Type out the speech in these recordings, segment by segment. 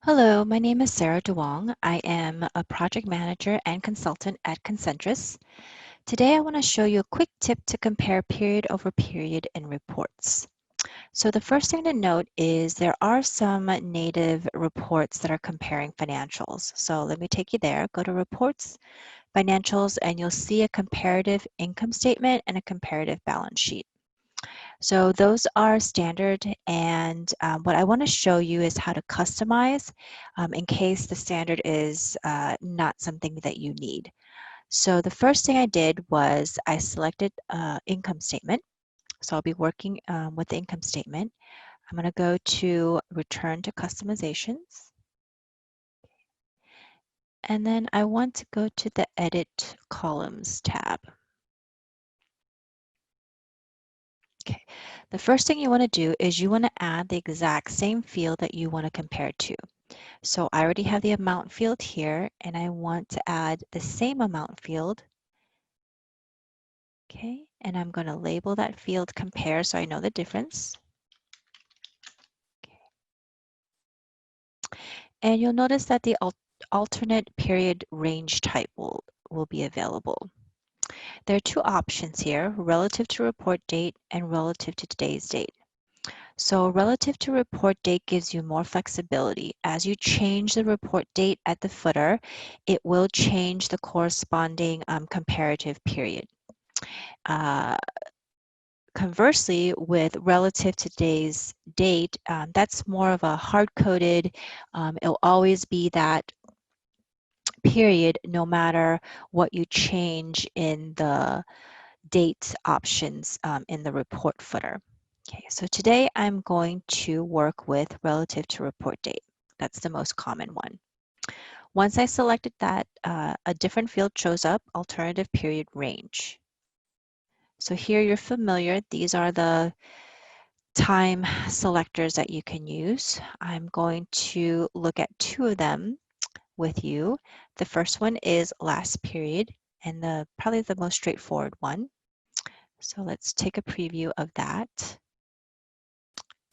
Hello, my name is Sarah DeWong. I am a project manager and consultant at Concentrus. Today I want to show you a quick tip to compare period over period in reports. So the first thing to note is there are some native reports that are comparing financials. So let me take you there. Go to Reports, Financials, and you'll see a comparative income statement and a comparative balance sheet. So those are standard, and what I want to show you is how to customize in case the standard is not something that you need. So the first thing I did was I selected income statement. So I'll be working with the income statement. I'm going to go to Return to Customizations. And then I want to go to the Edit Columns tab. Okay, the first thing you want to do is you want to add the exact same field that you want to compare to. So I already have the amount field here, and I want to add the same amount field. Okay, and I'm going to label that field compare so I know the difference. Okay. And you'll notice that the alternate period range type will be available. There are two options here, relative to report date and relative to today's date. So relative to report date gives you more flexibility. As you change the report date at the footer, it will change the corresponding comparative period. Conversely, with relative to today's date, that's more of a hard-coded, it'll always be that period no matter what you change in the date options in the report footer. Okay, so today I'm going to work with relative to report date. That's the most common one. Once I selected that, a different field shows up, alternative period range. So here you're familiar, these are the time selectors that you can use. I'm going to look at two of them with you. The first one is last period, and probably the most straightforward one. So let's take a preview of that.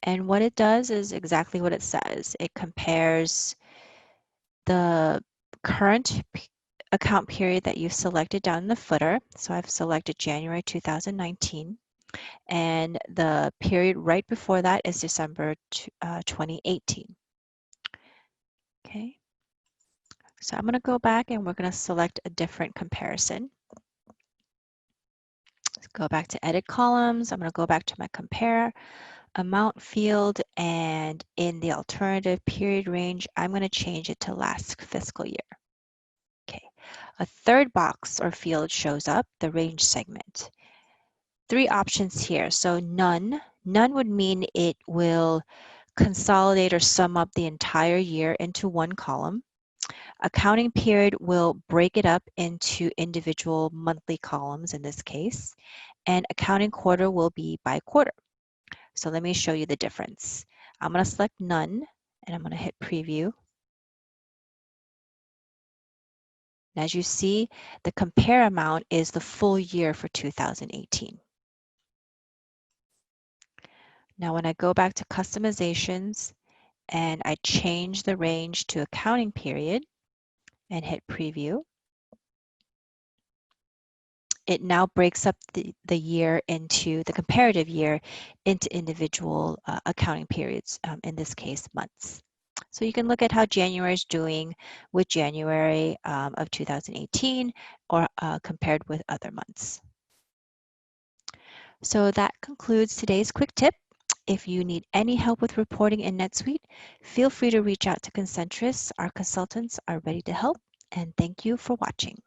And what it does is exactly what it says. It compares the current account period that you've selected down in the footer. So I've selected January 2019. And the period right before that is December 2018. Okay. So I'm going to go back and we're going to select a different comparison. Let's go back to Edit Columns. I'm going to go back to my Compare Amount field, and in the alternative period range, I'm going to change it to last fiscal year. Okay, a third box or field shows up, the range segment. Three options here. So none would mean it will consolidate or sum up the entire year into one column. Accounting period will break it up into individual monthly columns in this case, and accounting quarter will be by quarter. So let me show you the difference. I'm going to select none, and I'm going to hit preview. And as you see, the compare amount is the full year for 2018. Now when I go back to customizations and I change the range to accounting period and hit preview, it now breaks up the year into the comparative year into individual accounting periods, in this case months. So you can look at how January is doing with January of 2018 or compared with other months. So that concludes today's quick tip. If you need any help with reporting in NetSuite, feel free to reach out to Concentrus. Our consultants are ready to help, and thank you for watching.